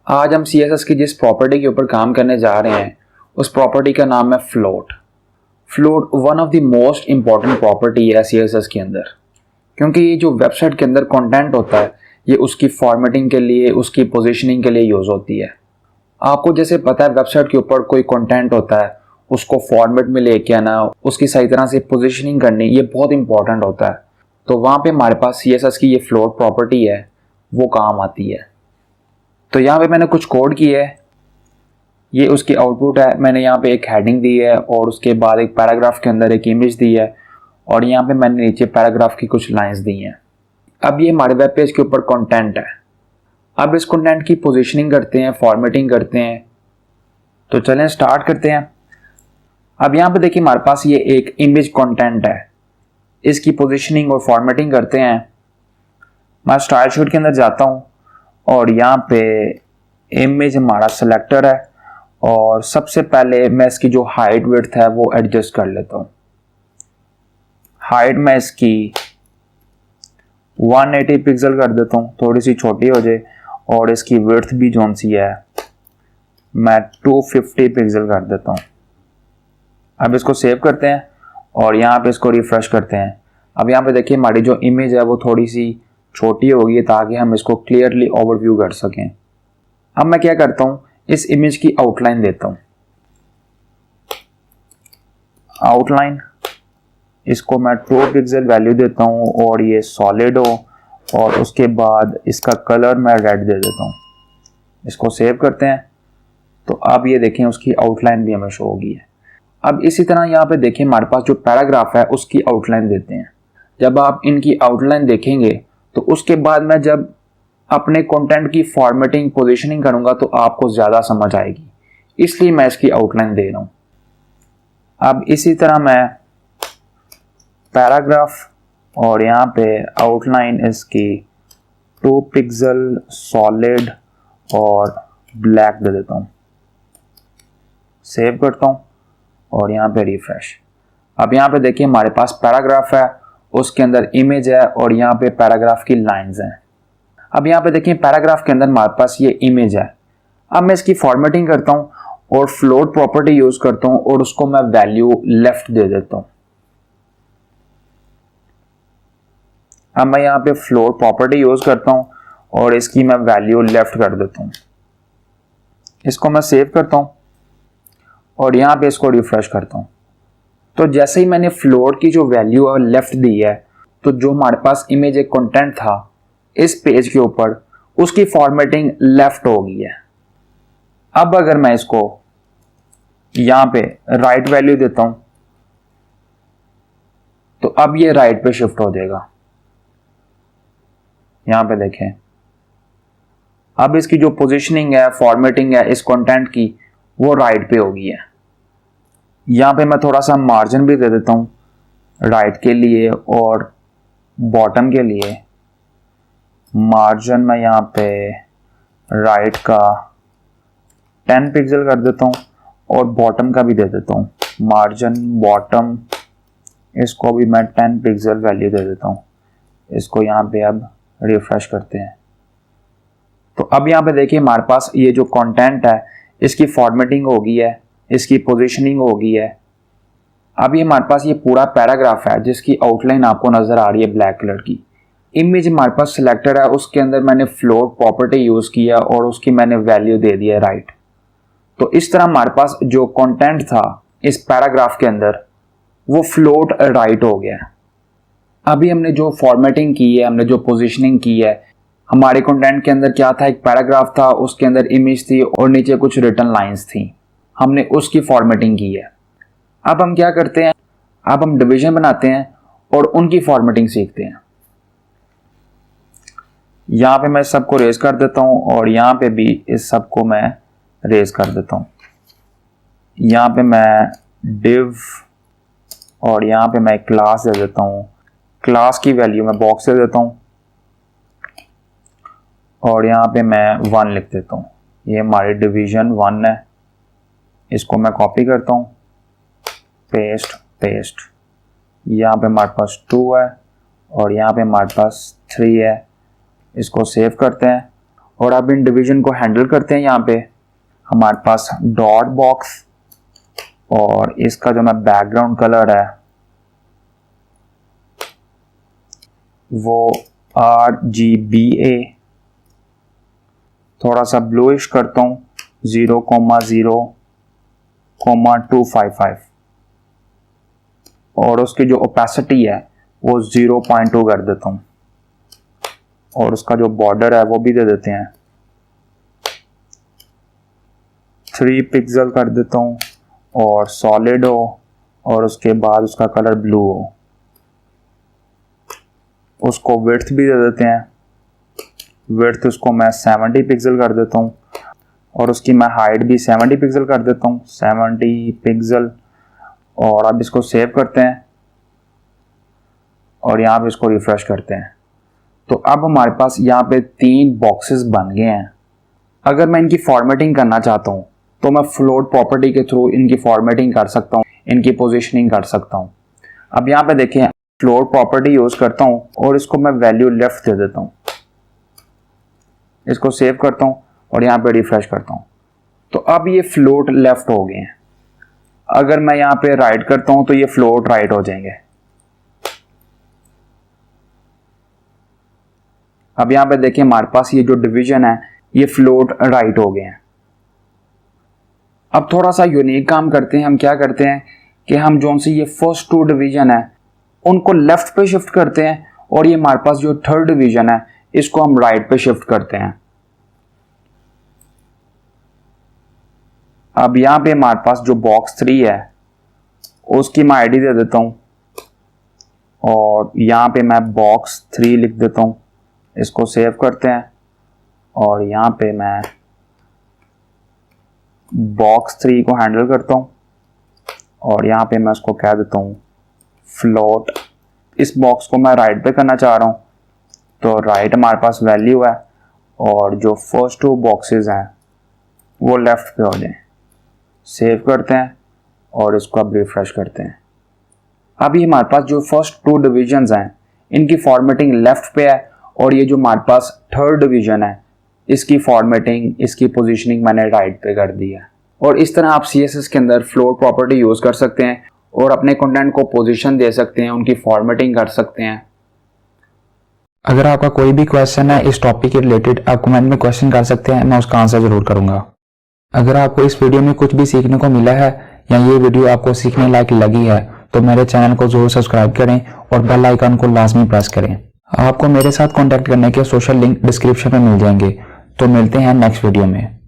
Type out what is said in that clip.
आज हम CSS की जिस प्रॉपर्टी के ऊपर काम करने जा रहे हैं उस प्रॉपर्टी का नाम है float. Float one of the most important property है CSS के अंदर, क्योंकि ये जो वेबसाइट के अंदर कंटेंट होता है ये उसकी फॉर्मेटिंग के लिए, उसकी पोजीशनिंग के लिए यूज़ होती है। आपको जैसे पता है वेबसाइट के ऊपर कोई कंटेंट होता है, उसको फॉर्मेट में लेके आना, उसकी सही तरह से पोजीशनिंग करनी, ये बहुत इंपॉर्टेंट होता है। तो वहाँ पे हमारे पास CSS की ये फ्लोट प्रॉपर्टी है, वो काम आती है। तो यहाँ पे मैंने कुछ कोड किया है, ये उसकी आउटपुट है। मैंने यहाँ पे एक हेडिंग दी है और उसके बाद एक पैराग्राफ के अंदर एक इमेज दी है और यहाँ पे मैंने नीचे पैराग्राफ की कुछ लाइंस दी हैं। अब ये हमारे वेब पेज के ऊपर कंटेंट है। अब इस कंटेंट की पोजीशनिंग करते हैं, फॉर्मेटिंग करते हैं। तो चलें स्टार्ट करते हैं। अब यहाँ पे देखिए हमारे पास ये एक इमेज कंटेंट है, इसकी पोजीशनिंग और फॉर्मेटिंग करते हैं। मैं स्टाइल शीट के अंदर जाता हूँ और यहाँ पे इमेज हमारा सिलेक्टर है और सबसे पहले मैं इसकी जो हाइट विड्थ है वो एडजस्ट कर लेता हूँ। हाइट मैं इसकी 180 पिक्सल कर देता हूँ, थोड़ी सी छोटी हो जाए, और इसकी विड्थ भी जोन सी है मैं 250 पिक्सल कर देता हूँ। अब इसको सेव करते हैं और यहाँ पे इसको रिफ्रेश करते हैं। अब यहाँ पे देखिए हमारी जो इमेज है वो थोड़ी सी छोटी होगी ताकि हम इसको क्लियरली ओवरव्यू कर सकें। अब मैं क्या करता हूँ, इस इमेज की आउटलाइन देता हूँ। आउटलाइन इसको मैं 2 पिक्सल वैल्यू देता हूँ और ये सॉलिड हो, और उसके बाद इसका कलर मैं रेड दे देता हूँ। इसको सेव करते हैं। तो अब ये देखें उसकी आउटलाइन भी हमें शो होगी है। अब इसी तरह यहाँ पे देखें हमारे पास जो पैराग्राफ है उसकी आउटलाइन देते हैं। जब आप इनकी आउटलाइन देखेंगे तो उसके बाद मैं जब अपने कंटेंट की फॉर्मेटिंग, पोजीशनिंग करूंगा तो आपको ज़्यादा समझ आएगी, इसलिए मैं इसकी आउटलाइन दे रहा हूँ। अब इसी तरह मैं पैराग्राफ और यहाँ पे आउटलाइन इसकी 2 पिक्सल सॉलिड और ब्लैक दे देता हूँ। सेव करता हूँ और यहाँ पे रिफ्रेश। अब यहाँ पे देखिए हमारे पास पैराग्राफ है, उसके अंदर इमेज है और यहाँ पे पैराग्राफ की लाइंस हैं। अब यहाँ पे देखिए पैराग्राफ के अंदर हमारे पास ये इमेज है। अब मैं इसकी फॉर्मेटिंग करता हूँ और फ्लोट प्रॉपर्टी यूज करता हूँ और उसको मैं वैल्यू लेफ्ट दे देता हूँ। अब मैं यहाँ पे फ्लोट प्रॉपर्टी यूज करता हूँ और इसकी मैं वैल्यू लेफ्ट कर देता हूँ। इसको मैं सेव करता हूँ और यहाँ पे इसको रिफ्रेश करता हूँ। तो जैसे ही मैंने फ्लोट की जो वैल्यू है लेफ्ट दी है, तो जो हमारे पास इमेज एक कंटेंट था इस पेज के ऊपर, उसकी फॉर्मेटिंग लेफ्ट हो गई है। अब अगर मैं इसको यहाँ पे राइट वैल्यू देता हूँ तो अब ये राइट पे शिफ्ट हो जाएगा। यहाँ पे देखें अब इसकी जो पोजीशनिंग है, फॉर्मेटिंग है इस कंटेंट की, वो राइट पे हो गई है। यहाँ पे मैं थोड़ा सा मार्जिन भी दे देता हूँ राइट के लिए और बॉटम के लिए। मार्जिन मैं यहाँ पे राइट का 10 पिक्सल कर देता हूँ और बॉटम का भी दे देता हूँ। मार्जिन बॉटम इसको भी मैं 10 पिक्सल वैल्यू दे देता हूँ। इसको यहाँ पे अब रिफ्रेश करते हैं। तो अब यहाँ पे देखिए हमारे पास ये जो कंटेंट है इसकी फॉर्मेटिंग हो गई है, इसकी पोजीशनिंग हो गई है। अब ये हमारे पास ये पूरा पैराग्राफ है जिसकी आउटलाइन आपको नजर आ रही है ब्लैक कलर की। इमेज हमारे पास सिलेक्टेड है, उसके अंदर मैंने फ्लोट प्रॉपर्टी यूज किया और उसकी मैंने वैल्यू दे दी है राइट। तो इस तरह हमारे पास जो कंटेंट था इस पैराग्राफ के अंदर वो फ्लोट राइट हो गया। अभी हमने जो फॉर्मेटिंग की है, हमने जो पोजीशनिंग की है, हमारे कंटेंट के अंदर क्या था, एक पैराग्राफ था, उसके अंदर इमेज थी और नीचे कुछ रिटन लाइंस थी, हमने उसकी फॉर्मेटिंग की है। अब हम क्या करते हैं, अब हम डिवीजन बनाते हैं और उनकी फॉर्मेटिंग सीखते हैं। यहाँ पे मैं सबको रेज कर देता हूँ और यहाँ पे भी इस सबको मैं रेज कर देता हूँ। यहाँ पे मैं डिव और यहाँ पे मैं क्लास दे देता हूँ। क्लास की वैल्यू मैं बॉक्स दे देता हूँ और यहाँ पे मैं 1 लिख देता हूँ। ये हमारी डिवीजन 1 है। इसको मैं कॉपी करता हूँ, पेस्ट पेस्ट। यहाँ पे हमारे पास 2 है और यहाँ पे हमारे पास 3 है। इसको सेव करते हैं और अब इन डिवीजन को हैंडल करते हैं। यहाँ पे हमारे पास डॉट बॉक्स और इसका जो मैं बैकग्राउंड कलर है वो RGBA, थोड़ा सा ब्लूइश करता हूँ 0,0,255 और उसकी जो ओपेसिटी है वो 0.2 कर देता हूँ और उसका जो बॉर्डर है वो भी दे देते हैं 3 पिक्सल कर देता हूँ और सॉलिड हो और उसके बाद उसका कलर ब्लू हो। उसको विड्थ भी दे देते हैं, विड्थ उसको मैं 70 पिक्सल कर देता हूँ और उसकी मैं हाइट भी 70 पिक्सल कर देता हूँ, 70 पिक्सल। और अब इसको सेव करते हैं और यहाँ पे इसको रिफ्रेश करते हैं। तो अब हमारे पास यहाँ पे 3 बॉक्सेस बन गए हैं। अगर मैं इनकी फॉर्मेटिंग करना चाहता हूँ तो मैं फ्लोट प्रॉपर्टी के थ्रू इनकी फॉर्मेटिंग कर सकता हूँ, इनकी पोजीशनिंग कर सकता हूँ। अब यहाँ पे देखें, फ्लोट प्रॉपर्टी यूज करता हूँ और इसको मैं वैल्यू लेफ्ट दे देता हूँ, इसको सेव करता हूँ और यहाँ पे रिफ्रेश करता हूँ। तो अब ये फ्लोट लेफ्ट हो गए हैं। अगर मैं यहाँ पे राइट करता हूँ तो ये फ्लोट राइट हो जाएंगे। अब यहाँ पे देखिए हमारे पास ये जो डिवीजन है ये फ्लोट राइट हो गए हैं। अब थोड़ा सा यूनिक काम करते हैं। हम क्या करते हैं कि हम जो सी ये फर्स्ट 2 डिवीजन है उनको लेफ्ट पे शिफ्ट करते हैं और ये हमारे पास जो थर्ड डिवीजन है इसको हम राइट पे शिफ्ट करते हैं। अब यहाँ पे हमारे पास जो बॉक्स 3 है उसकी मैं आईडी दे देता हूँ और यहाँ पे मैं बॉक्स 3 लिख देता हूँ, इसको सेव करते हैं और यहाँ पे मैं बॉक्स 3 को हैंडल करता हूँ और यहाँ पे मैं उसको कह देता हूँ फ्लोट। इस बॉक्स को मैं राइट पे करना चाह रहा हूँ तो राइट हमारे पास वैल्यू है और जो फर्स्ट 2 बॉक्सेस हैं वो लेफ्ट पे हो जाए। सेव करते हैं और इसको अब रिफ्रेश करते हैं। अभी हमारे पास जो फर्स्ट 2 डिविजन्स हैं इनकी फॉर्मेटिंग लेफ्ट पे है और ये जो हमारे पास थर्ड डिवीजन है इसकी फॉर्मेटिंग, इसकी पोजीशनिंग मैंने राइट पे कर दी है। और इस तरह आप CSS के अंदर फ्लोट प्रॉपर्टी यूज कर सकते हैं और अपने कंटेंट को पोजीशन दे सकते हैं, उनकी फॉर्मेटिंग कर सकते हैं। अगर आपका कोई भी क्वेश्चन है इस टॉपिक के रिलेटेड, आप कमेंट में क्वेश्चन कर सकते हैं, मैं उसका आंसर जरूर करूंगा। अगर आपको इस वीडियो में कुछ भी सीखने को मिला है या ये वीडियो आपको सीखने लायक लगी है तो मेरे चैनल को जरूर सब्सक्राइब करें और बेल आइकन को लाजमी प्रेस करें। आपको मेरे साथ कांटेक्ट करने के सोशल लिंक डिस्क्रिप्शन में मिल जाएंगे। तो मिलते हैं नेक्स्ट वीडियो में।